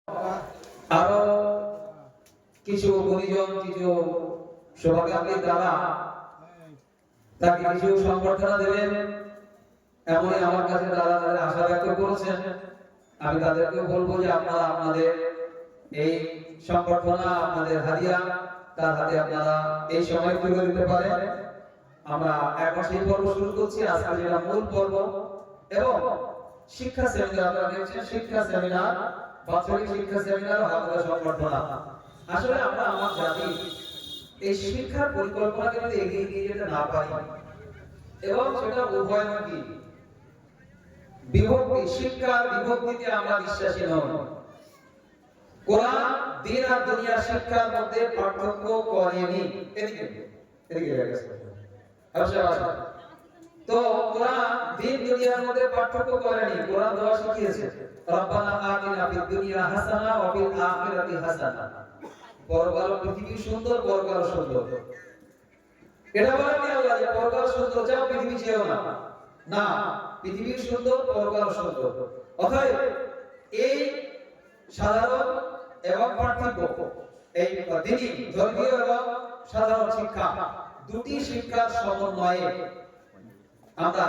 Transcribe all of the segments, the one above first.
আরো কিছু গুণীজন কিছু সভাপতি দ্বারা তাকে কিছু সংবর্ধনা দেবেন এমনই আমার কাছে দাদা তাদের আশা ব্যক্ত করেছেন। আমি তাদেরকে বলবো যে আপনারা আপনাদের এই সংবর্ধনা আপনাদের হাদিয়া তার হাতে আপনারা এই সময় তুলে দিতে পারেন। আমরা এখন সেই পর্ব শুরু করছি, আজকে যেটা মূল পর্ব এবং শিক্ষা সেমিনার। আপনারা দেখছেন শিক্ষা সেমিনার, বাৎসরিক শিক্ষা সেমিনার ও হাদিয়া সংবর্ধনা। আসলে আমরা আমার জাতি এই শিক্ষার পরিকল্পনাকে যদি এগিয়ে নিয়ে যেতে না পারি এবং সেটা উভয়মুখী বিভক্তি, শিক্ষার বিভক্তিতে আমরা বিশ্বাসী নই। কোরআন দিন আর দুনিয়ার শিক্ষার মধ্যে পার্থক্য করেনি। এদিকে তো কোরআন দিন দুনিয়ার মধ্যে পার্থক্য করেনি। কোরআন দোয়া শিখিয়েছে, রব্বানা আতিনা ফিদ দুনিয়া হাসানা ওয়া ফিল আখিরাতি হাসানা। পরকাল পৃথিবী সুন্দর, পরকাল সুন্দর। এটা বলেনি আল্লাহ যে পরকাল সুন্দর চাও পৃথিবী চেয়েও না। না, পৃথিবী সুন্দর, পরকাল সুন্দর। অতএব এই সাধারণ এবং পার্থক্য, এই দিনী ধর্মীয় এবং সাধারণ শিক্ষা, দুটি শিক্ষার সমন্বয়ে আমরা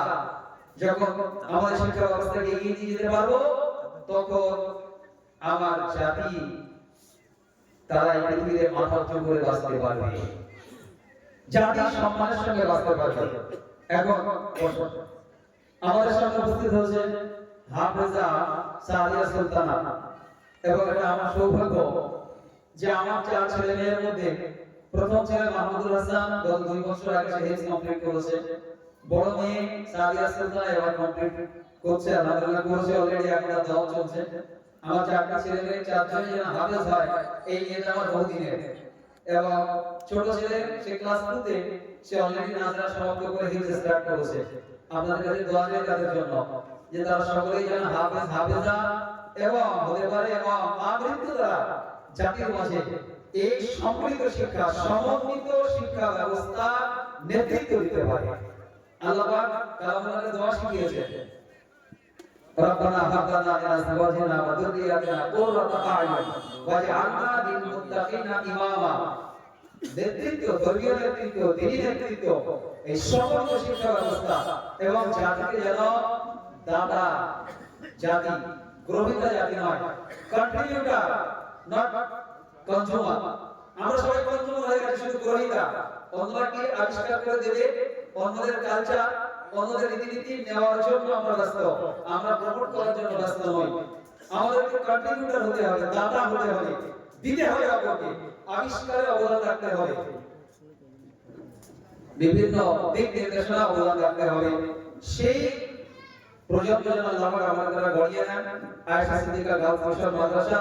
যখন আমাদের শিক্ষা ব্যবস্থাকে এগিয়ে নিয়ে যেতে পারবো, তখন আমার জাতি তারা এই পৃথিবীতে মাথা উঁচু করে বাঁচতে পারবে, জাতি সম্মানের সঙ্গে বাঁচতে পারবে। এখন আমাদের সামনে উপস্থিত হয়েছে হাফেজা সাদিয়া সুলতানা, এবং এটা আমার সৌভাগ্য যে আমার 4 ছেলে মেয়ের মধ্যে প্রথম ছেলে মাহমুদুল হাসান গত 2 বছর আগে সে হেফজ কমপ্লিট করেছে। বড় মেয়ে সাদিয়া সুলতানা এবার কমপ্লিট করছে, আলহামদুলিল্লাহ করেছে অলরেডি, এখন দাওয়াত চলছে। আমার 4টা ছেলে মেয়ে 4 জনই যেন হাফেজ হয় এই নিয়ে আমার বহুদিনের। এবং ছোট ছেলে সে ক্লাস 2 তে, সে অলরেডি নাজরা সমাপ্ত করে হিফজ স্টার্ট করেছে। আপনাদের কাছে দোয়া চাই তাদের জন্য যে তারা সকলেই যেন হাফেজ হাফেজা এবং হতে পারে এবং আমৃত্যু দ্বারা জাতির মাঝে এই সম্মিলিত শিক্ষা, সমন্বিত শিক্ষা ব্যবস্থা নেতৃত্ব দিতে পারে। আল্লাহ পাক কালামুল্লাহকে দোয়া শিখিয়েছেন, রব্বানা হাব লানা মিন আজওয়াজিনা ওয়া যুররিয়াতিনা কুররাতা আ'য়ুন ওয়াজআলনা লিল মুত্তাকিনা ইমামা। নেতৃত্ব, ধর্মীয় নেতৃত্ব, দ্বীনি নেতৃত্ব, এই সমগ্র শিক্ষা ব্যবস্থা এবং জাতিকে যেন দাতা জাতি, গ্রহিতা জাতি নয়, কন্ট্রিবিউটর নট কনজিউমার। আমরা সবাই কনজিউমার হয়ে গেছি, শুধু গ্রহিতা। অন্যরা কি আবিষ্কার করে দেবে, অন্যদের কালচার, অন্যদের রীতিনীতি নেওয়ার জন্য আমরা ব্যস্ত, আমরা প্রমোট করার জন্য ব্যস্ত নই। আমাদেরকে কন্ট্রিবিউটর হতে হবে, দাতা হতে হবে, দিতে হবে, অপরকে আবিষ্কারে অবদান রাখতে হবে, বিভিন্ন দিক নির্দেশনা অবদান রাখতে হবে। সেই প্রজন্ম যেন আল্লাহ পাক আমাদের দ্বারা গড়িয়ে নেন। আয়েশা সিদ্দিকা গার্লস মিশন মাদ্রাসা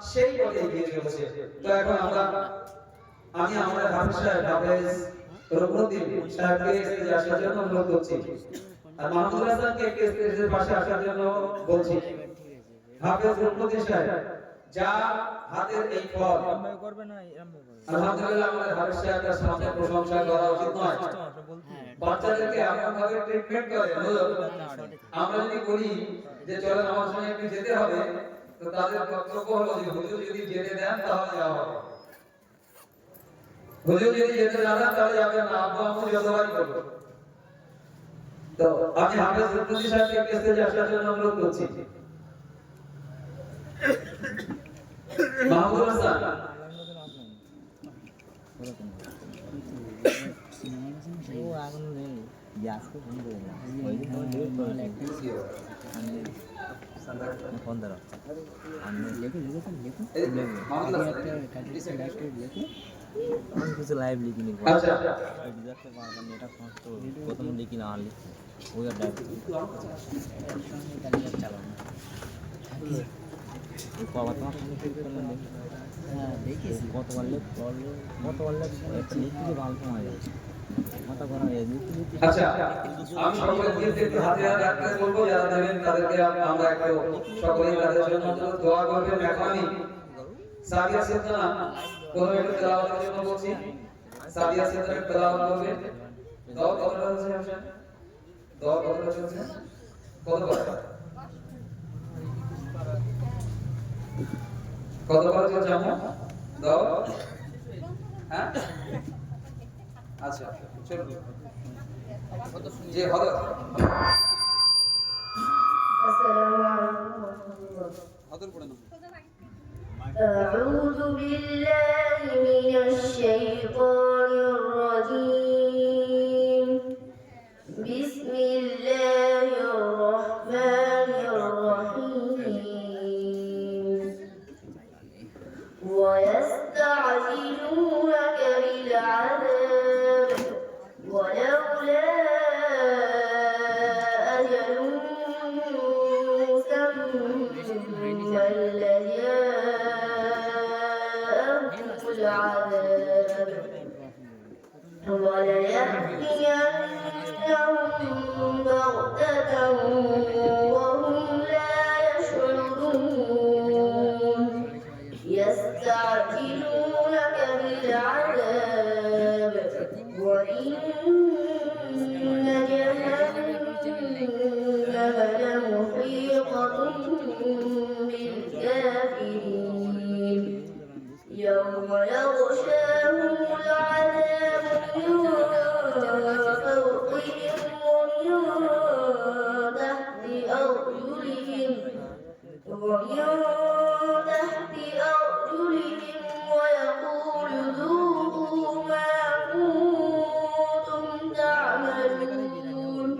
সেই পথে এগিয়ে চলেছে। তো এখন আমি আমাদের হাফেজ সাহেব, হাফেজ রুকনুদ্দিন সাহেবকে স্টেজে আসার জন্য অনুরোধ করছি, আর মাহমুদুল হাসানকে স্টেজের পাশে আসার জন্য বলছি। হাফেজ রুকনুদ্দিন সাহেব যা হাতের এই ফল, আলহামদুলিল্লাহ আমাদের হাফেজ সাহেবের সামনে প্রশংসা করা উচিত নয়। বাচ্চাদেরকে এমন ভাবে ট্রিটমেন্ট করে, আমরা যদি বলি যে চলেন আমার সঙ্গে একটু যেতে হবে, তো তাদের বক্তব্য হলো যে হুজুর যদি যেতে দেন তাহলে যাওয়া হবে, হুজুর যদি যেতে না দেন তাহলে যাবেন না, আব্বু আম্মু যতবারই করবো। তো আমি হাফেজ রুকনুদ্দিন সাহেবকে স্টেজে আসার জন্য অনুরোধ করছি। মাহমুদুল হাসান কিছু লাইভ লিখিনি, আচ্ছা এটা প্রথম লিখি না আর লিখি ওই চালানো বাবা তোমার দেখি কতবার লিখতে ভালো সময় যাচ্ছে, মাথা গরম হয়ে যাচ্ছে। আচ্ছা আমি সকলকে একটু হাতে রাখতে বলবো, যারা দেবেন তাদেরকে আমরা একটু সকলেই তাদের জন্য দোয়া করবেন। এখন আমি সাদিয়া সুলতানা কোন একটু তেলাওয়াতের জন্য বলছি, সাদিয়া সুলতানা তেলাওয়াত করবেন। দোয়া কতটা হচ্ছে হাসান? দোয়া কতটা চলছে? কতবার? কত খরচের জামা দাও? হ্যাঁ আচ্ছা চলো যে হলো السلام عليكم ورحمة الله. أعوذ بالله من الشيطان الرجيم. بسم الله الرحمن الرحيم. ويستعجلونك بالعذاب ولولا أجل مسمى لجاءهم العذاب وليأتينهم بغتة وهم لا يشعرون. يستعجلونك بالعذاب وإن جهنم لمحيطة بالكافرين. يوم يغشاهم العذاب من فوقهم ومن تحت أرجلهم ويقول ذوقوا ما كنتم تعملون.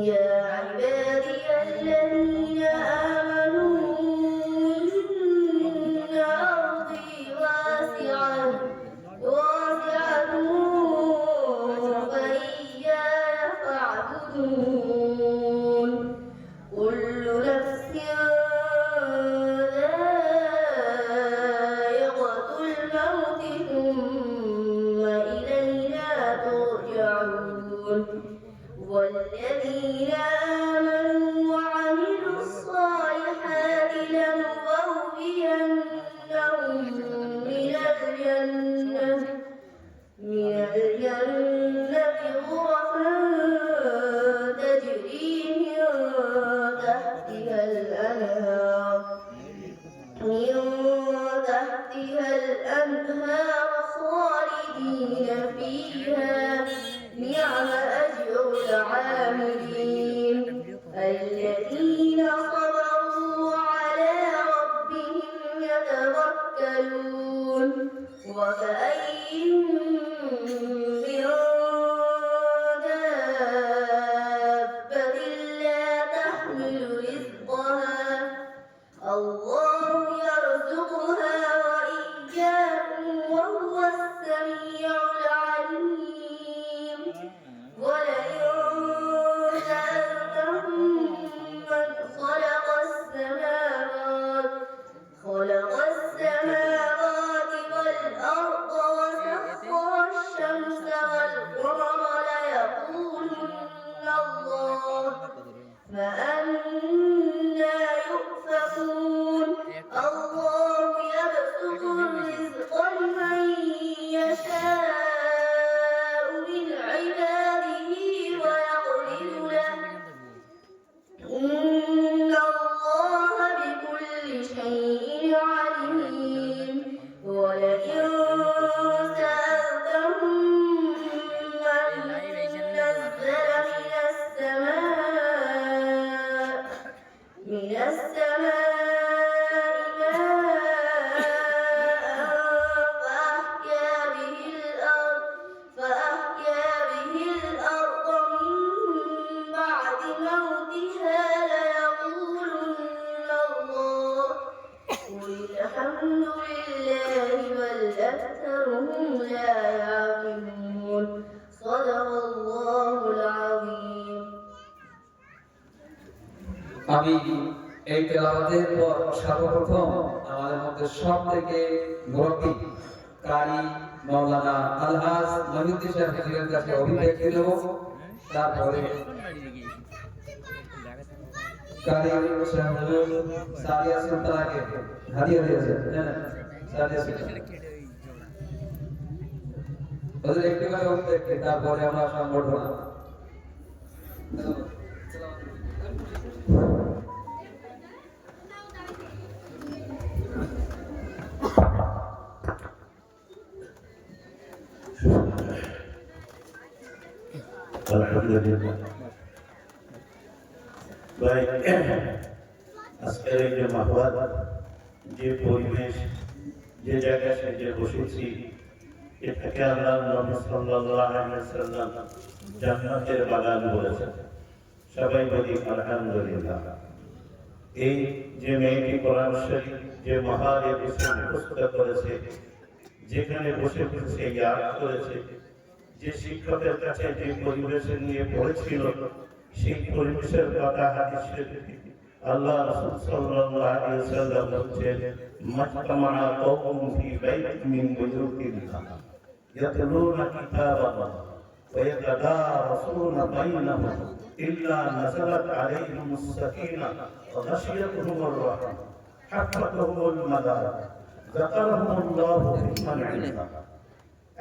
يا عبادي الذين آمنوا إن أرضي واسعة فإياي فاعبدون. كل نفس ذائقة الموت ثم إلينا ترجعون. والذين آمنوا وعملوا الصالحات لنبوئنهم من الجنة غرفا تجري من تحتها الأنهار خالدين فيها. نعم أجر العاملين الذين صبروا وعلى ربهم يتوكلون. وكأين من دابة لا تحمل رزقها الله يرزقها وإياكم وهو السميع العليم. ولئن سألتهم من خلق السماوات والأرض وسخر الشمس والقمر ليقولن الله. فأنى يؤفكون. الله يبسط الرزق لمن يشاء من عباده ويقدر له. إن الله بكل شيء عليم. ولئن سألتهم من نزل من السماء ماء فأحيا به الأرض من بعد موتها ليقولن الله. قل الحمد لله بل أكثرهم لا يعقلون. صدق الله العظيم. আমি এই তেলাওয়াতের পর সর্বপ্রথম আমাদের মধ্যে সবথেকে মুরব্বী কারি মাওলানা আলহাজ মহিউদ্দিন সাহেব হুজুরের কাছে অভিব্যক্তি দেব। তারপরে কারি সাহেব হুজুর সাদিয়া সুলতানাকে হাদিয়া দিয়েছেন। সাদিয়া সুলতানা ওদের একটু করে অভিব্যক্তি, তারপরে আমরা সংগঠন আলহামদুলিল্লাহ। ভাই আজকের এই যে মাহওয়াল, যে পরিবেশ, যে জায়গায় সেজে বসেছি, এটাকে আল্লাহর নবী সাল্লাল্লাহু আলাইহি ওয়াসাল্লাম জান্নাতের বাগান বলেছেন। সবাই বলি আলহামদুলিল্লাহ। এই যে মেয়েটি কোরআন শরীফ যে মহারে মুখস্থ করেছে, যেখানে বসে বসে ইয়াদ করেছে, যে শিক্ষকের কাছে যে পরিবেশে নিয়ে পড়েছিল, সেই পরিবেশের কথা হাদিস শরীফে আল্লাহ রাসূল সাল্লাল্লাহু আলাইহি ওয়াসাল্লাম বলেছেন, মাজতামা কওমুন ফি বাইতিন মিন বুয়ুতিল্লাহ ইয়াতলুনা কিতাবাল্লাহ ওয়া ইয়াতাদারাসুনা বাইনাহুম ইল্লা নাযালাত আলাইহিমুস সাকিনাহ ওয়া গাশিয়াতুহুমুর রাহমাহ হাফাতুহুমুল মালায়েকা যাকারাহুমুল্লাহু ফিমান ইনদাহ।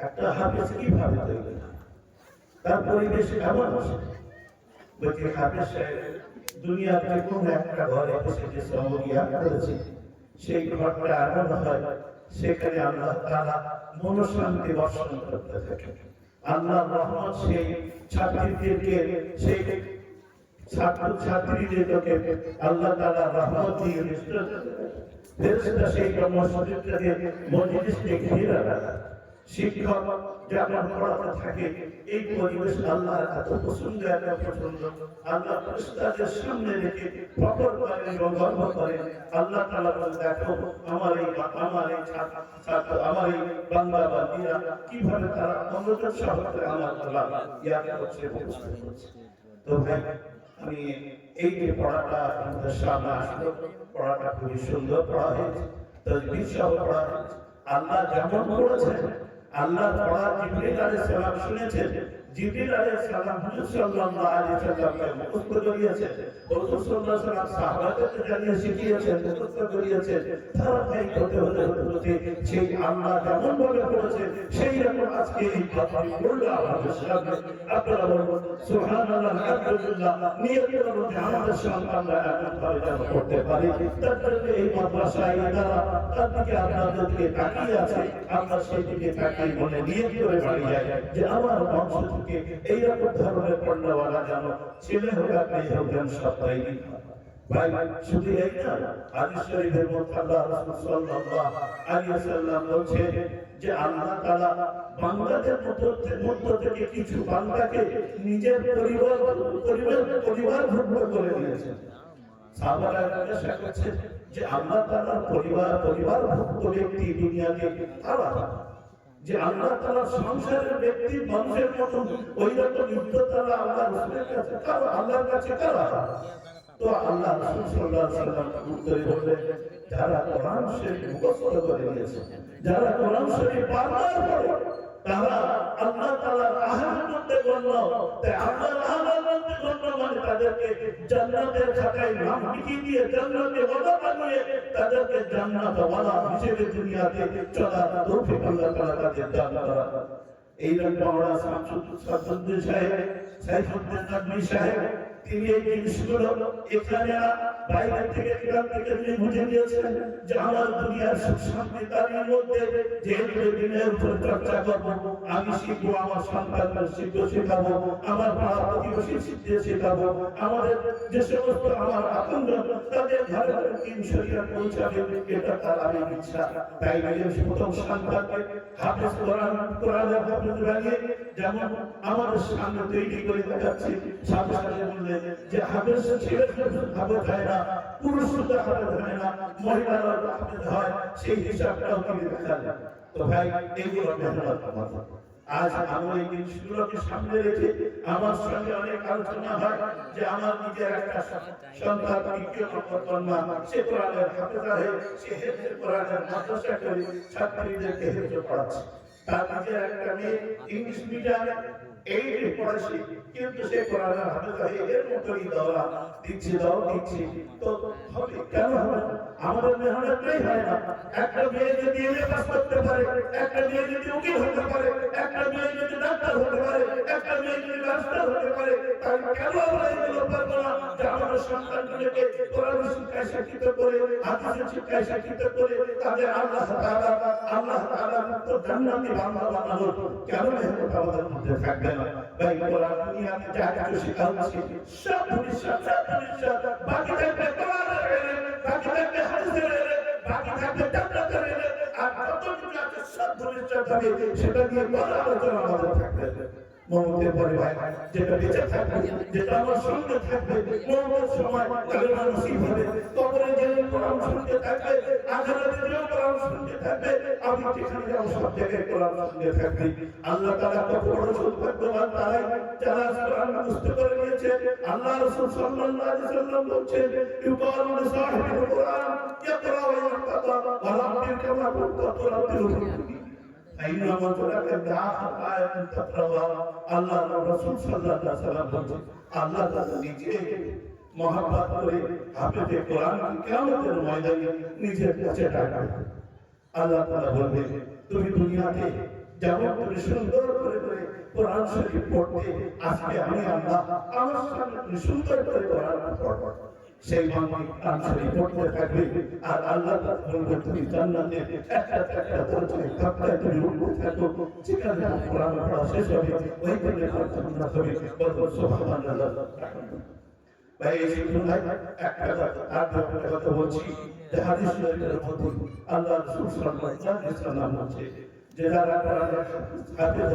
একটা হাফেজ কিভাবে তৈরি হয়, তার পরিবেশ কেমন আছে? বলছি হাফেজ সাহেব দুনিয়াতে কোন একটা ঘরে বসে যে সমরিয়া করেছে, সেই ঘরটা এমন হয় সেখানে আল্লাহ তাআলা মনোশান্তি বর্ষণ করতে থাকে। আল্লাহ রহমত সেই ছাত্রীদেরকে, সেই ছাত্র ছাত্রীদেরকে আল্লাহ তাআলা রহমত দিয়ে ফেরেশতা সেই মসজিদটাকে মজলিসকে ঘিরে রাখে। শিক্ষক যখন পড়াতে থাকে, এই পরিবেশ আল্লাহর এত পছন্দ, এত পছন্দ। আল্লাহ ফেরেশতাদের সামনে রেখে ফখর করেন এবং গর্ব করেন। আল্লাহ তাআলা বলেন, দেখো আমার এই ছাত্র, আমার এই বান্দা বান্দীরা কিভাবে তারা মনোযোগ সহকারে আমার আল্লাহ ইয়াদ করছে, বুঝতে পারছে। তো ভাই, আমি এই যে পড়াটা আমাদের সামনে আসলো, পড়াটা খুবই সুন্দর পড়া হয়েছে, তাজবীদ সহ পড়া হয়েছে। আল্লাহ যেমন করেছেন, আল্লাহ পড়া জিবরিল আলাইহিস সালাম শুনেছেন, জিবরিল আলাইহিস সালাম হুজুর সাল্লাল্লাহু আলাইহি ওয়াসাল্লামকে মুখস্থ করিয়েছেন, হুজুর সাল্লাল্লাহু আলাইহি ওয়াসাল্লাম সাহাবাদেরকে জানিয়ে শিখিয়েছেন, মুখস্থ করিয়েছেন। তারা ভাই হতে সেই আল্লাহ যেমন ভাবে করেছেন, সেই রকম আজকে এই কথা বললো আমাদের সামনে। আপনারা বলুন সুবহানাল্লাহ, আলহামদুলিল্লাহ। নিয়তের মধ্যে আমাদের সন্তানরা এমন ভাবে যেন করতে পারে, তার জন্য এই মাদ্রাসায় তারা তার দিকে আপনাদেরকে তাকিয়ে আছে। আমরা সেই দিকে তাকিয়ে মনে নিয়ত করে বাড়ি যাই যে আমার বংশ থেকে এইরকম ধরনের পণ্যওয়ালা যেন ছেলে হোক আর মেয়ে হোক যেন সব তৈরি হয়। ভাই শুধু এই না, হাদিস শরীফের মধ্যে আল্লাহ রাসূল সাল্লাল্লাহু আলাইহি ওয়াসাল্লাম বলেছেন যে আল্লাহ তাআলা বান্দাদের মধ্য থেকে কিছু বান্দাকে নিজের পরিবারভুক্ত করে নিয়েছেন। সাহাবারা জিজ্ঞাসা করছেন যে আল্লাহ তাআলার পরিবারভুক্ত ব্যক্তি দুনিয়াতে কারা? যে আল্লাহ তাআলার সংসারের ব্যক্তি মানুষের মতো ওই রকম ইজ্জত তাআলা আল্লাহ রাসূলের কাছে কারা, আল্লাহর কাছে কারা? তো আল্লাহ রাসূল সাল্লাল্লাহু আলাইহি ওয়াসাল্লাম উত্তরে বললেন, যারা কোরআন শরীফ মুখস্থ করে নিয়েছে, যারা কোরআন শরীফ বারবার পড়ে, তারা আল্লাহ তাআলার আহলের মধ্যে গণ্য। তাই আল্লাহর আহলের মধ্যে গণ্য মানে তাদেরকে জান্নাতের খাতায় নাম লিখিয়ে দিয়ে জান্নাতে ওয়াদা বানিয়ে তাদেরকে জান্নাত ওয়ালা হিসেবে দুনিয়াতে চলার তৌফিক আল্লাহ তাআলা তাদের দান করেন। এই রকম আমরা সাইফুদ্দিন নদভী সাহেব, তিনি এই জিনিসগুলো এখানে বাইরে থেকে গ্রাম থেকে তিনি বুঝে নিয়েছেন যে আমার দুনিয়ার সুখ শান্তি তারই মধ্যে যেহেতু দিনের উপর চর্চা করবো, আমি শিখবো, আমার সন্তানদের শেখাবো, আমার পাড়া প্রতিবেশী শেখাবো, আমাদের যে সমস্ত আমার আপনজন তাদের ঘরে ঘরে দিন শরীয়ত পৌঁছাবে, এটা তার আমি ইচ্ছা। তাই নিজের প্রথম সন্তানকে হাফেজ কোরআনের হাফেজ বানিয়ে যেমন আমাদের সামনে তৈরি করে দেখাচ্ছি, সাথে সাথে বললেন যে হাফেজ ছেলে হাফেজ হয় না, পুরুষ শুদ্ধ হাফেজ হয় না, মহিলারা হাফেজ হয়, সেই হিসাবটাও তিনি দেখালেন। তো ভাই এইগুলো মেহনত আমাদের। আজ আমরা এই জিনিসগুলোকে সামনে রেখে আমার সঙ্গে অনেক আলোচনা হয় যে আমার নিজের একটা সন্তান তৃতীয় কন্যা, সে কোরআনের হাফেজা হয়ে সে হেফজে কোরআনের মাদ্রাসা করে ছাত্রীদেরকে হেফজে পড়াচ্ছে। তার নিজের একটা মেয়ে ইংলিশ মিডিয়ামে এইটে পড়াচ্ছে, কিন্তু সে কোরআনের হাফেজা হয়ে এর মতোই দৌড়া দিচ্ছে। তো হবে কেন হবে? আমাদের মেহনতই হয় না। একটা মেয়ে যদি এমএ পাস করতে পারে, একটা মেয়ে যদি উকিল হতে পারে, একটা মেয়ে যদি ডাক্তার হতে পারে, একটা মেয়ে যদি মাস্টার হতে পারে, তাই কেন আমরা এগুলো পারবো না যে আমাদের সন্তানগুলোকে কোরআন শিক্ষায় শিক্ষিত করে, হাদিসের শিক্ষায় শিক্ষিত করে তাদের আল্লাহ তাআলা মুক্ত জান্নাতি বান্দা বানাবো? কেন মেহনত আমাদের মধ্যে থাকবে না? ভাই কোরআন দুনিয়াতে যা কিছু শেখা হচ্ছে সব ভবিষ্যৎ, বাকি থাকবে কোরআনের ইলম, বাকি থাকবে হাদিসের ইলম, বাকি থাকবে জান্নাতের ইলম, আর কত কিছু আছে সব ভবিষ্যৎ হবে, সেটা নিয়ে বড় আলোচনা আমাদের থাকবে। মৌতের পরে ভাই যেটা বেঁচে থাকবে, যেটা আমার সঙ্গে থাকবে, মৌতের সময় কালেমা নসিব হবে, কবরে গেলে কোরআন শুনতে থাকবে, আখিরাতে গেলেও কোরআন শুনতে থাকবে, আমি যেখানে যাব সব জায়গায় কোরআন শুনতে থাকবে। আল্লাহ তাআলা কত বড় সৌভাগ্যবান তারাই যারা কোরআন মুখস্থ করে নিয়েছে। আল্লাহ রাসূল সাল্লাল্লাহু আলাইহি ওয়াসাল্লাম বলছেন, ইউকালু লিসাহিবিল কোরআন ইয়াকরা ওয়া ইয়াহতাদা ওয়া রাব্বিল কামা কুনতা তুরাতিলু আইনামা তুরাকা আখির আয়াত তাকরাওয়া। আল্লাহ রাসূল সাল্লাল্লাহু আলাইহি ওয়াসাল্লাম বলছেন, আল্লাহ তাআলা নিজে মহব্বত করে হাফেজে কোরআন কিয়ামতের ময়দানে নিজের কাছে ডাকবেন। আল্লাহ তাআলা বলবেন, তুমি দুনিয়াতে যেমন তুমি সুন্দর করে কোরআন শরীফ পড়তে, আজকে আমি আল্লাহ আমার সামনে তুমি সুন্দর করে কোরআন পড়ো, সেই বান্দা কোরআন শরীফ পড়তে থাকবে। আর আল্লাহ তাআলা বলবেন, তুমি জান্নাতে একটা দরজায় কাঁপতে তুমি উঠতে থাকো, যেখানে কোরআন পড়া শেষ হবে ওইখানে জান্নাত হবে। বলো সুবহানাল্লাহ। ভাই এই শুনলাই একটা কথা বলছি যে হাদিস শরীফের মধ্যে আল্লাহ রাসূল সাল্লাল্লাহু আলাইহি ওয়াসাল্লাম বলেছে যে যারা কোরআন হাফেজ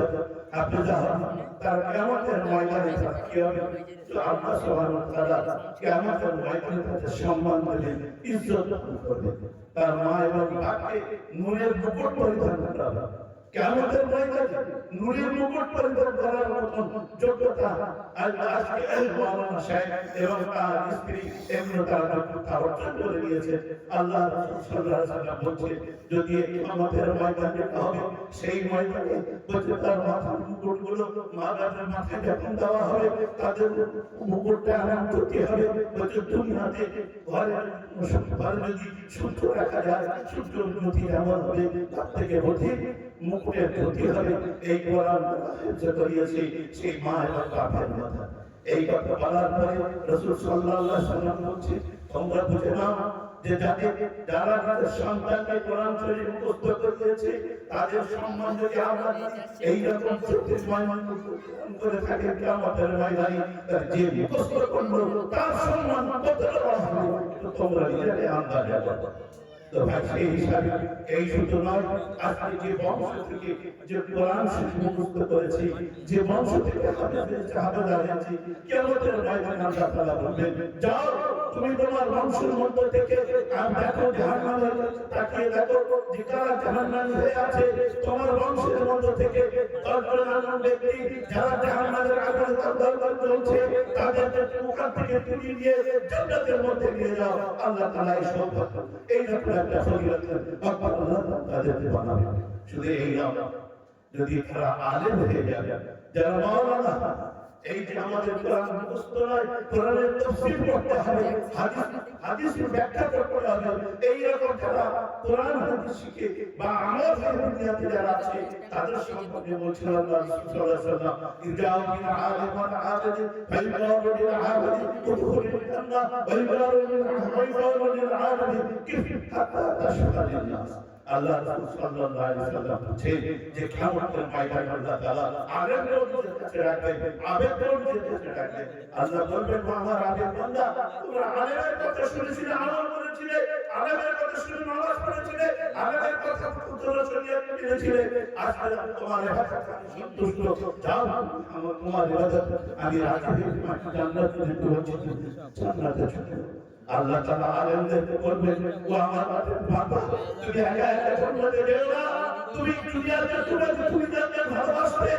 তার কিয়ামতের ময়দানে কি হবে? তো আল্লাহ সুবহানাহু ওয়া তাআলা কিয়ামতের ময়দানে তাদের সম্মান দেবেন, ইজ্জত করবেন। তার মা এবং বাবাকে নূরের মুকুট পরিধান করাবেন। কিয়ামতের ময়দানে নূরের মুকুট পরিধান করার মতন যোগ্যতা আজকে এই মাওলানা সাহেব এবং তার স্ত্রী এমনি তারা অর্জন করে নিয়েছে। আল্লাহ রাসূল সাল্লাল্লাহু আলাইহি ওয়াসাল্লাম বলছেন, যদি কিয়ামতের ময়দানে হবে, সেই ময়দানে বলছে তার মাথার মুকুটগুলো মা বাবার মাথায় যখন দেওয়া হবে, তাদের মুকুটটা এমন করতে হবে বলছে দুনিয়াতে ঘরে যদি সূর্য রাখা যায়, সূর্যের জ্যোতি এমন হবে তার থেকে অধিক মুকুটের জ্যোতি হবে। এই কোরআন যে করিয়েছে সেই মা এবং বাবার মাথা। এই কথা বলার পরে রাসূল সাল্লাল্লাহু আলাইহি ওয়াসাল্লাম বলছে, তোমরা বুঝে নাও যে যারা তাদের সন্তানকে কোরআন শরীফ মুখস্থ করিয়েছে, তাদের সম্মান যদি আমরা এইরকম করে থাকে কিয়ামতের ময়দানে, তার যে মুখস্থ করলো তার সম্মান কতটা বড় হবে তোমরা নিজেরাই আন্দাজ করো। তো ভাই সেই হিসাবে এই শুধু নয়, আজকে যে বংশ থেকে যে কোরআন শরীফ মুখস্থ করেছে, যে বংশ থেকে হাফেজ হয়েছে, কিয়ামতের ময়দানে আল্লাহ তাআলা বলবেন, যাও তুমি তোমার বংশের মধ্যে থেকে আর দেখো জাহান্নামে তাকিয়ে দেখো যে কারা জাহান্নামী হয়ে আছে। তোমার বংশের মধ্যে থেকে 10 জন ব্যক্তি যারা জাহান্নামের আগুনে দগ্ধ চলছে, তাদেরকে ওখান থেকে তুলে নিয়ে জান্নাতের মধ্যে নিয়ে যাও। আল্লাহ তাআলা এই সৌভাগ্য এই রকম একটা ফজিলত আল্লাহ তাদেরকে বানাবে। শুধু এই নয়, যদি তারা আলেম হয়ে যাবে, যারা মাওলানা, এই যে আমাদের কোরআন মুখস্থ নয়, কোরআনের তাফসীর পড়তে হবে, হাদিসের ব্যাখ্যা করতে হবে, এই রকম যারা কোরআন হাদিস শিখে বা আমল করে দুনিয়াতে যারা আছে, তাদের সম্পর্কে বলছেন আল্লাহ রাসূল সাল্লাল্লাহু আলাইহি ওয়াসাল্লাম, ইরজাউ মিন আলিমান আবিদ ফাইয়াউ লিল আবিদ উদখুলুল জান্নাহ ওয়া ইবরারু লিল আবিদ কিফ হাত্তা তাশহাদুন নাস। আল্লাহ রাসূল সাল্লাল্লাহু আলাইহি ওয়াসাল্লাম বলেছেন যে কিয়ামতের ময়দানে আল্লাহ তাআলা আলেমদের কাছে রাখবেন, আবেদদের কাছে রাখবেন। আল্লাহ বলবেন, আমার আবেদ বান্দা, তোমরা আলেমের কথা শুনেছিলে, আমল করেছিলে, আলেমের কথা শুনে নামাজ পড়েছিলে, আলেমের কথা তোমরা শরীয়ত মেনেছিলে, আজকে তোমার ইবাদত সন্তুষ্ট, যাও আমার তোমার ইবাদত আমি রাখি জান্নাতে যেতে হচ্ছে, জান্নাতে চলে। আল্লাহ তাআলা আলেমদেরকে বলবেন, ও আমার বাবা, তুমি একা একা জান্নাতে যেও না, তুমি দুনিয়াতে তুমি যাকে ভালোবাসতে,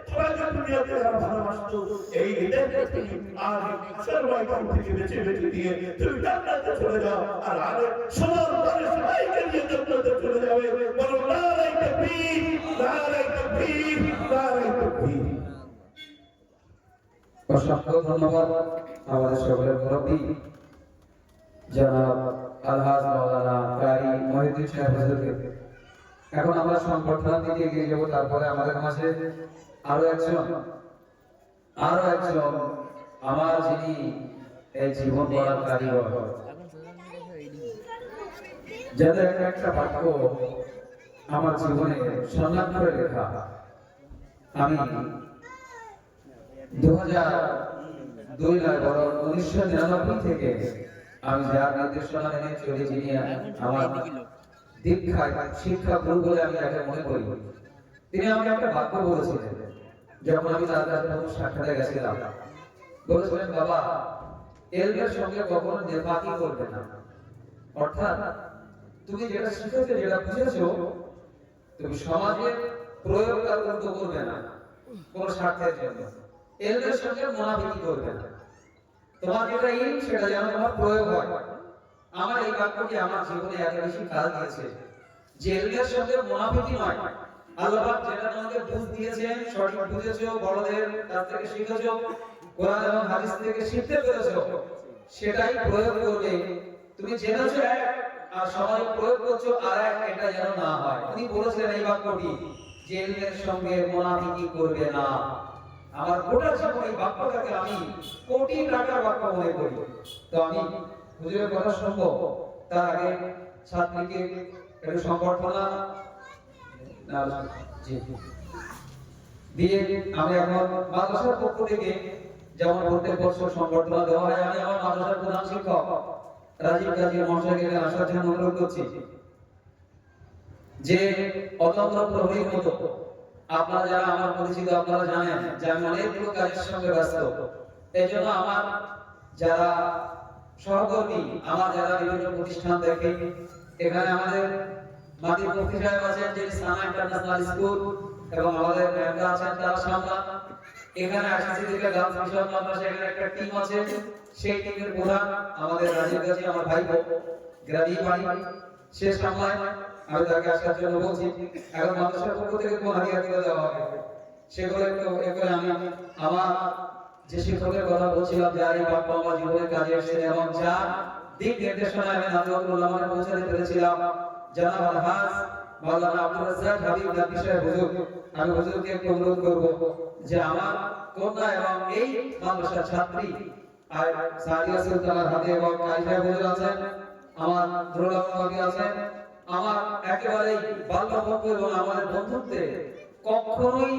তোমাকে দুনিয়াতে যারা ভালোবাসতো, এই এদেরকে তুমি আর হাসর ময়দান থেকে বেছে দিয়ে তুমি জান্নাতে চলে যাও। আর আলেম সবার পরে সবাইকে নিয়ে জান্নাতে চলে যাবে। বলো নারায়ে তাকবীর, নারায়ে তাকবীর, নারায়ে তাকবীর। অসংখ্য ধন্যবাদ আমাদের সকলের মুরব্বী জনাব আলহাজ মাওলানা কারি মহিউদ্দিন সাহেব হুজুরকে। এখন আমরা সংবর্ধনা দিতে এগিয়ে যাব। তারপরে আমাদের মাঝে আরো একজন আমার যিনি এই জীবন গড়ার কারিগর, যাদের একটা বাক্য আমার জীবনে সম্মান করে লেখা। আমি 2002 নয় বরং 1999 থেকে আমি যার নির্দেশনা মেনে চলে, যিনি আমার দীক্ষায় শিক্ষা গুরু বলে আমি যাকে মনে করি, তিনি আমাকে একটা বাক্য বলেছিলেন যখন আমি তার কাছে প্রথম সাক্ষাতে গেছিলাম। বলেছিলেন, বাবা, এলমের সঙ্গে কখনো নেপাকি করবে না। অর্থাৎ তুমি যেটা শিখেছো, যেটা বুঝেছো, তুমি সমাজে প্রয়োগ করবে না কোন স্বার্থের জন্য। এলমের সঙ্গে মুনাফিকি করবে না। তোমার যেটা ইলম সেটা যেন তোমার প্রয়োগ হয়। আমার এই বাক্যটি আমার জীবনে এত বেশি কাজ দিয়েছে যে এলমের সঙ্গে মুনাফিকি নয়। আল্লাহ পাক যেটা তোমাকে বুঝ দিয়েছেন, সঠিক বুঝেছো, বড়দের কাছ থেকে শিখেছো, কোরআন এবং হাদিস থেকে শিখতে পেরেছো, সেটাই প্রয়োগ করবে। তুমি জেনেছো এক আর সমাজে প্রয়োগ করছো আর এক, এটা যেন না হয়। উনি বলেছিলেন এই বাক্যটি যে এলমের সঙ্গে মুনাফিকি করবে না। আমার গোটা জীবন এই বাক্যটাকে আমি কোটি টাকার বাক্য মনে করি। তো আমি হুজুরের কথা শুনবো, তার আগে ছাত্রীকে একটু সংবর্ধনা দিয়ে আমি এখন মাদ্রাসার পক্ষ থেকে যেমন প্রত্যেক বছর সংবর্ধনা দেওয়া হয়, আমি আমার মাদ্রাসার প্রধান শিক্ষক রাজীব গাজী মহাশয়কে আসার জন্য অনুরোধ করছি। যে অতন্ত্র প্রহরীর মতো আপনারা যারা আমার পরিচিত, আপনারা জানেন যে আমি অনেকগুলো কাজের সঙ্গে ব্যস্ত। এই জন্য আমার যারা সহকর্মী, আমার যারা বিভিন্ন প্রতিষ্ঠান দেখে, এখানে আমাদের মাটির মুফতি সাহেব আছেন, যিনি সানা ইন্টারন্যাশনাল স্কুল, এবং আমাদের ম্যামরা আছেন তারা সামলান। এখানে আসছি থেকে গার্লস মিশন মাদ্রাসা, এখানে একটা টিম আছে, সেই টিমের প্রধান আমাদের রাজীব গাজী, আমার ভাই গ্রামী বাড়ি, সে সামলায়। আমি তাকে আসার জন্য বলছি। এখন মাদ্রাসার পক্ষ থেকে কোন হাদিয়া তুলে দেওয়া হবে, সেগুলো একটু আমি আমার যে শিক্ষকের কথা বলছিলাম, যার এই বাক্য আমার জীবনের কাজে এসেছে এবং যার দিক নির্দেশনা আমি নাদিউল্লাহ মানে পৌঁছাতে পেরেছিলাম, জনাব আলহাজ মাওলানা আব্দুর রাজ্জাক হাবিব নবী সাহেব হুজুর। আমি হুজুরকে একটু অনুরোধ করব যে আমার কন্যা এবং এই মাদ্রাসার ছাত্রী আর সাদিয়া সুলতানার হাতে এবং কাজী সাহেব হুজুর আছেন, আমার দুরুল্লাহ নবী আছেন, আমার একেবারে বাল্যবন্ধু এবং আমাদের বন্ধুত্বে কখনোই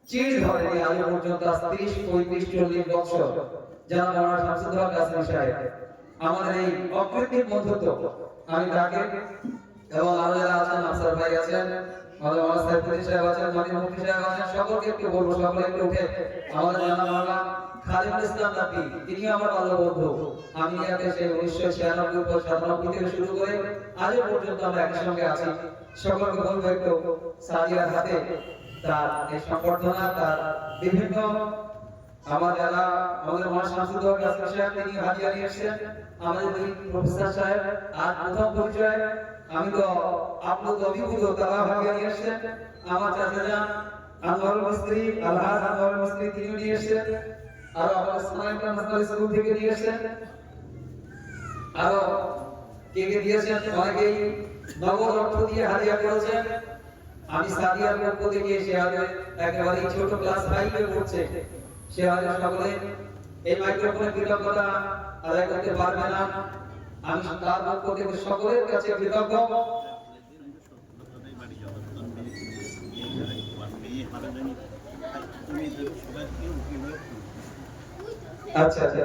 চিড় ধরেনি আজ পর্যন্ত। 30, 35, 40 বছর যারা আমার শামসুদ্দৌলা কাসেমি সাহেব, আমাদের এই অকৃত্রিম বন্ধুত্ব, আমি তাকে এবং আরো যারা আছেন, আফসার ভাই আছেন, আমাদের মাওলানা সাইফুদ্দিন সাহেব আছেন, মানিক মুফতি সাহেব আছেন, সকলকে একটু বলবো, সকলে একটু উঠে আমাদের জানা মাওলানা খাদিমুল ইসলাম নাপি, তিনি আমার ভালো বন্ধু। আমি ইয়াতে সেই 1996 পর 97 থেকে শুরু করে আজ পর্যন্ত আমরা একই সঙ্গে আছি। সকলকে বলবো একটু সাদিয়ার হাতে তার এই সংবর্ধনা, তার বিভিন্ন আমার যারা আমাদের মাওলানা শামসুদ্দৌলা কাসেমি সাহেব, তিনি হাদিয়া নিয়ে এসেছেন। আমাদের দুই প্রফেসর সাহেব আর প্রথম পরিচয় আমি তো আপনার অভিভূত, তারা হাদিয়া নিয়ে এসেছেন। আমার চাচা যান আনোয়ারুল মিস্ত্রি, আলহাজ আনোয়ারুল মিস্ত্রি, তিনি নিয়ে এসেছেন। আর আমাদের সানা ইন্টারন্যাশনাল স্কুল থেকে নিয়ে এসেছেন। আরো কে কে দিয়েছেন, অনেকেই নগদ অর্থ দিয়ে হাদিয়া করেছেন। আমি সাদিয়ার পক্ষ থেকে সে আগে একেবারে ছোট ক্লাস 5 এ পড়ছে, সে আগে সকলে এই মাইক্রোফোনে কৃতজ্ঞতা আদায় করতে পারবে না। আমি তার পক্ষ থেকে সকলের কাছে কৃতজ্ঞ। আচ্ছা আচ্ছা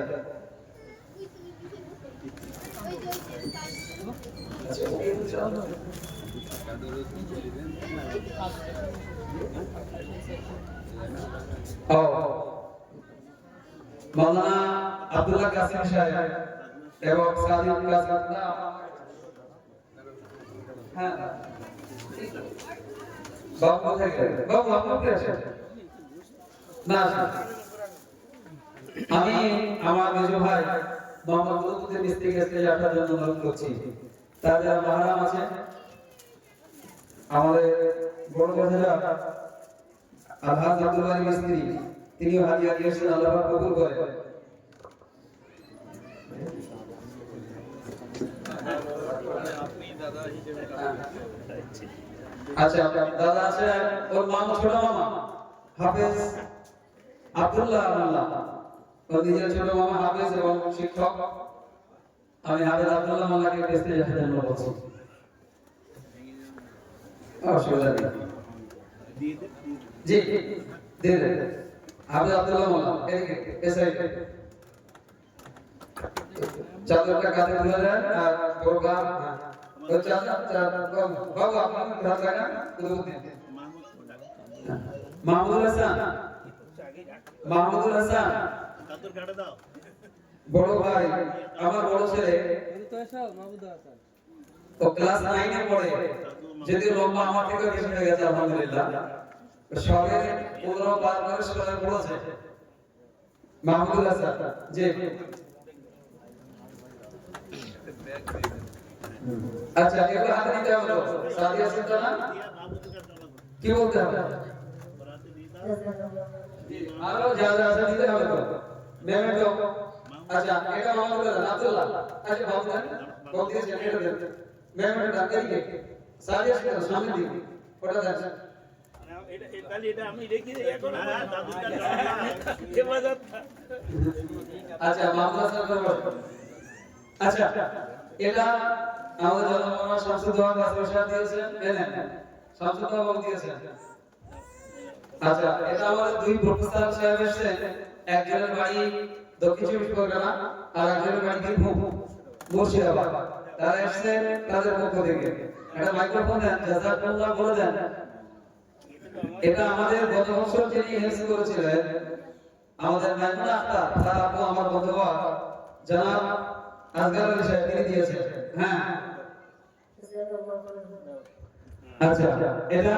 মাওলানা আব্দুল্লাহ কাসেমি সাহেব এবং সাদিক কাসেম, হ্যাঁ বাবু থেকে বাবু আপনি আছেন না? আমি আমার মেজো ভাই মোহাম্মদ লুৎফুদ্দিন মিস্ত্রিকে স্টেজে আসার জন্য অনুরোধ করছি। তার যারা মাহরাম আছে, আমাদের বড় ভাইরা আলহাজ আব্দুল বারী মিস্ত্রি, তিনিও হাদিয়া দিয়েছেন, আল্লাহ পাক কবুল করে। আচ্ছা দাদা আছে, ওর মামা, ছোট মামা হাফেজ আব্দুল্লাহ আল্লাহ, ও নিজের ছোট মামা হাফেজ এবং শিক্ষক। আমি হাফেজ আব্দুল্লাহ মোল্লাকে স্টেজে আসার জন্য বলছি। অসুবিধা নেই। জি দে দে হাফেজ আব্দুল্লাহ মোল্লা এদিকে এসআই চাদরটা কাঁধে তুলে দেন আর প্রোগ্রাম তো চাদর বাবু আপনার হাত লাগান দুধ দিন। মাহমুদুল হাসান বড় ভাই আমার বড় ছেলে ও ক্লাস 9 এ পড়ে, যদি লম্বা আমার থেকে বেশি হয়ে গেছে আলহামদুলিল্লাহ। সবে 15 পার করে স্কুলে পড়েছে মাহমুদুল হাসান। জি আচ্ছা এবার হাতে নিতে হবে তো সাদিয়া সুলতানা কি বলতে হবে? আরো যা যা আছে দিতে হবে তো মেমেন্টো। আচ্ছা এটা মাহমুদুল হাসান আব্দুল্লাহ। আচ্ছা বাবু দেন বাবু দিয়ে এটা দেন মেমেন্টো ডাকে দিকে সাদিয়া সুলতানা সামনে দিকে ওটা দেন। আচ্ছা মাহমুদুল হাসান আচ্ছা এটা আমাদের জনগণের সংসদীয় ভাষা দিয়েছেন এলেন সংসদীয় ভাষা দিয়েছেন। আচ্ছা এটা আমাদের দুই প্রফেসর সাহেব এসেছেন, একজনের বাড়ি দক্ষিণ চব্বিশ পরগনা আর একজনের বাড়ি বীরভূম মুর্শিদাবাদ। তারা এসেছেন তাদের পক্ষ থেকে একটা মাইক্রোফোন দেন জাযাকাল্লাহ বলে দেন। এটা আমাদের গত বছর যিনি হেল্প করেছিলেন আমাদের মাইমুনা আক্তার, তার আপু আমার বন্ধুবা জনাব আজগার আলী সাহেব তিনি দিয়েছেন। হ্যাঁ আচ্ছা এটা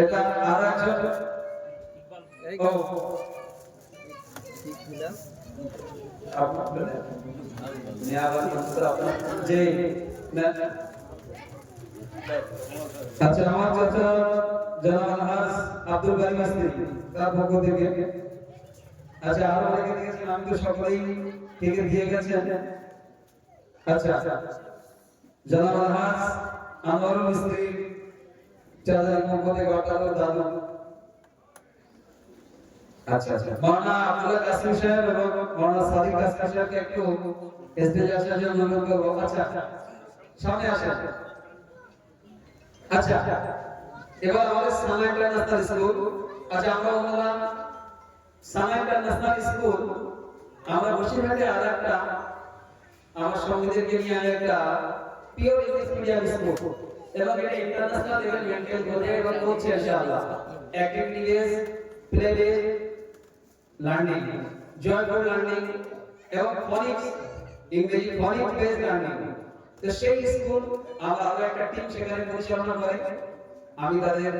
এটা আর একজন ও আপনার নিয়াবাত মন্ত্রী আপনার জি আচ্ছা আমার চাচা জনাব আলহাজ আব্দুল বারী মিস্ত্রি তার পক্ষ থেকে। আচ্ছা আরো অনেকে দিয়েছেন, আমি তো সকলেই থেকে দিয়ে গেছেন। আচ্ছা জনাব আলহাজ আনোয়ারুল মিস্ত্রি চাচার পক্ষ থেকে অর্থাৎ দাদু। আচ্ছা আচ্ছা মাওলানা আব্দুল্লাহ কাসিম সাহেব এবং মাওলানা সাদিক কাসিম সাহেবকে একটু স্টেজে আসার জন্য অনুরোধ করব। আচ্ছা সামনে আসেন। আচ্ছা এবার আমাদের সানা ইন্টারন্যাশনাল স্কুল। আচ্ছা আমরা বললাম সানা ইন্টারন্যাশনাল স্কুল আমরা বসিরহাটে আর একটা আমার সঙ্গীদেরকে নিয়ে একটা পিওর ইংলিশ মিডিয়াম স্কুল এবং এটা ইন্টারন্যাশনাল লেভেল মেইনটেইন করে এবং হচ্ছে ইনশাআল্লাহ activity base, play base learning, joyful learning এবং ফনিক্স ইংরেজি ফনিক্স বেস লার্নিং। তো সেই স্কুল আমরা আরো একটা টিম সেখানে পরিচালনা করে, আমি তাদের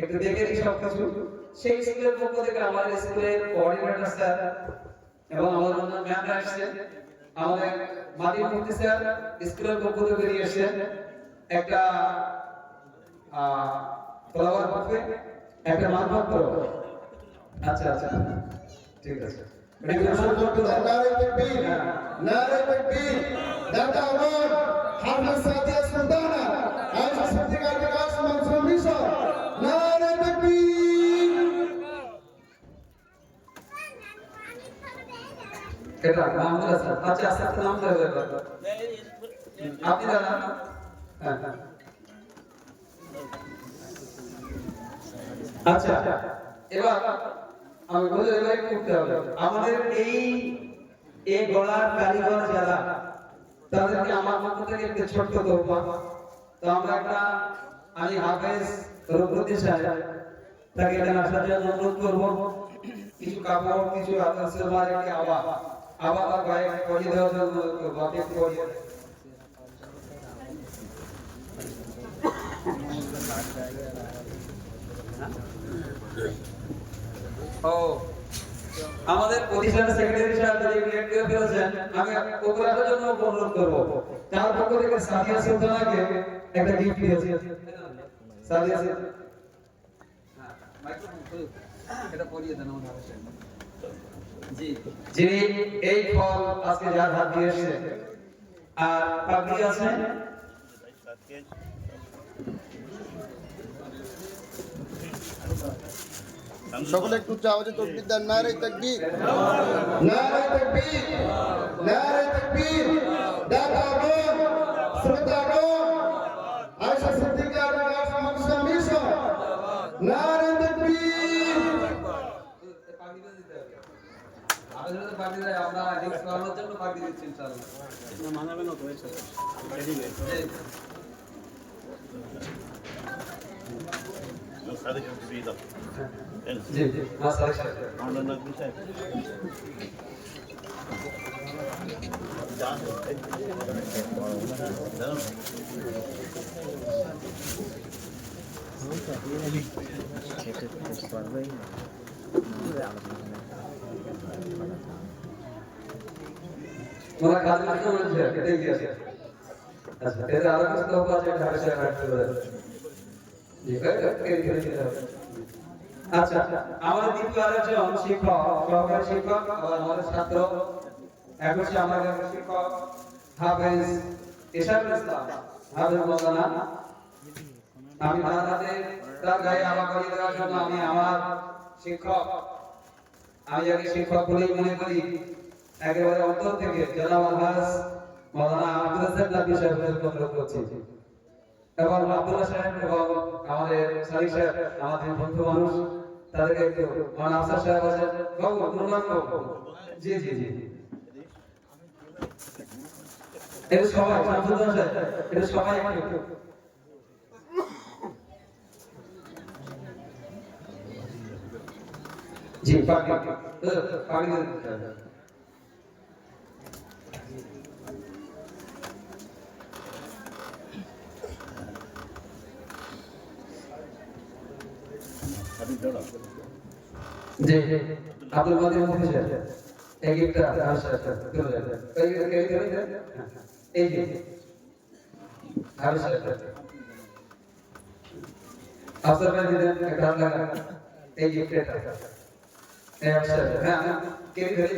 একটু দেখে দিই সবকিছু। সেই স্কুলের পক্ষ থেকে আমাদের স্কুলের কোঅর্ডিনেটর স্যার এবং আমাদের অন্য ম্যামরা আসছেন, আমাদের মাদিন মুফতি স্যার স্কুলের পক্ষ থেকে নিয়ে এসেছেন একটা ফ্লাওয়ার বুকে একটা মানপত্র। আচ্ছা আচ্ছা ঠিক আছে নারে তাকবীর নারে তাকবীর জিন্দাবাদ হাফেজ সাদিয়া সুলতানা আজ সত্যিকার বিকাশ মনসুর মিশর নারে তাকবীর। এটা মাহমুদ হাসান। আচ্ছা আচ্ছা নাম ধরে আপনি দাঁড়ান। হ্যাঁ আচ্ছা এবার আমি বলি এবার করতে হবে আমাদের এই গলার কারিগর যারা তাদেরকে আমার পক্ষ থেকে একটা ছোট্ট তোহফা। তো আমরা একটা আমি হাফেজ রুকনুদ্দিন সাহেব তাকে এখানে আসার জন্য অনুরোধ করবো। কিছু কাপড় কিছু আদর্শমার একটি আবার তার গায়ে পরিয়ে দেওয়ার জন্য অনুরোধ করবো। আপনি একটু পরিয়ে দেন। ও আমাদের প্রতিষ্ঠানের সেক্রেটারি সাহেব যদি গ্রেড করে ফেলেছেন আমি ওপরাটার জন্য অনুরোধ করব। তার পক্ষ থেকে সাদিয়া সুলতানাকে একটা গিফট দিয়েছি। সাদিয়া সুলতানা হ্যাঁ মাইক্রোফোন এটা পরিয়ে দেন আমাদের হাতে। জি যিনি এই ফল আজকে যার হাত দিয়ে এসেছেন আর পাগড়ি আছে সকলে একটু উচ্চ আওয়াজে তাকবীর দেন। নারে তাকবীর, নারে তাকবীর, নারে তাকবীর। দাদা বোন, শ্রোতা বোন, আয়েশা সিদ্দিকা রাদিয়াল্লাহু আনহা মিশন। নারে তাকবীর। আমরা রিক্স করানোর জন্য পাখি দিচ্ছি ইনশাআল্লাহ। জি জি ওরা কাজ করতে বলেছে এটাই কি আছে আচ্ছা এর আরো কিছু লোক আছে ঢাকা শহরে রাখতে পারে জি আচ্ছা আমাদের দ্বিতীয় আরেকজন শিক্ষক সহকারী শিক্ষক আমাদের ছাত্র এখন সে আমাদের শিক্ষক হাফেজ ইশাকুল ইসলাম হাফেজ মাওলানা আমি তার হাতে তার গায়ে আমা করিয়ে দেওয়ার জন্য আমি আমার শিক্ষক আমি যাকে শিক্ষক বলেই মনে করি একেবারে অন্তর থেকে জনাব আলহাজ মাওলানা আব্দুল রাজ্জাক নবী সাহেবের অনুরোধ করছি এবং আব্দুল্লাহ সাহেব এবং আমাদের সাদিক সাহেব আমাদের বন্ধু মানুষ তাদেরকে একটু মাওলানা আফসার সাহেব আছেন বাবু অনুরোধ করব জি জি জি এটা সবাই শামসুদ্দিন সাহেব এটা সবাই একটু জি পাকি পাকি जी अब्दुल मजीद मुफ्ती साहब एक गिफ्ट आशा चलो जाते এই যে আশা আফসার ভাই দিলেন একটা হাত লাগা এই গিফটটা এই আশা হ্যাঁ কে ধরে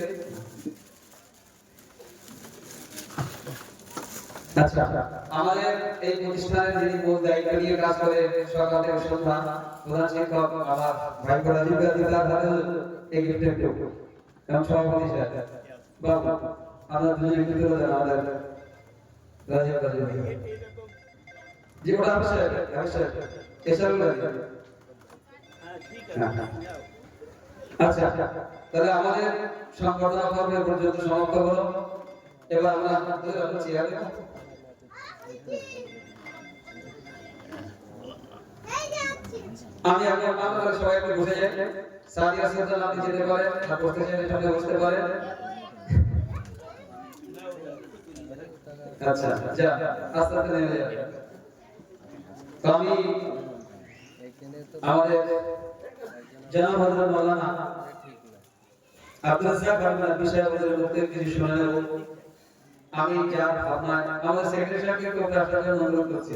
আচ্ছা আমাদের এই প্রতিষ্ঠানের যিনি মূল দায়িত্ব নিয়ে কাজ করে সকাল থেকে সন্ধ্যা প্রধান শিক্ষক আমার ভাই রাজীব গান্ধী তার হাতে এই গিফটটা কেউ এবং সভাপতি সাহেব বাবা আমরা দুজন একটু তুলে দেন আমাদের রাজীব গান্ধী জি ওটা অবশ্যই এসব আচ্ছা তাহলে আমাদের সংগঠন পর্বের পর্যন্ত সমাপ্ত হলো এবার আমরা চেয়ারে আমি আপনারা সবাই একটু বসে যাই সাদিয়া সুলতান আপনি যেতে পারেন আর বসতে চাইলে সামনে বসতে পারেন আচ্ছা যা আস্তে আস্তে নেমে যাবে তো আমি আমাদের জনাব হযরত মাওলানা আব্দুল রাজ্জাক নবী সাহেবের মুখে কিছু শুনে নেব আমি যা ভাবনা আমাদের সেক্রেটারি সাহেবকে একটু আপনাদের অনুরোধ করছি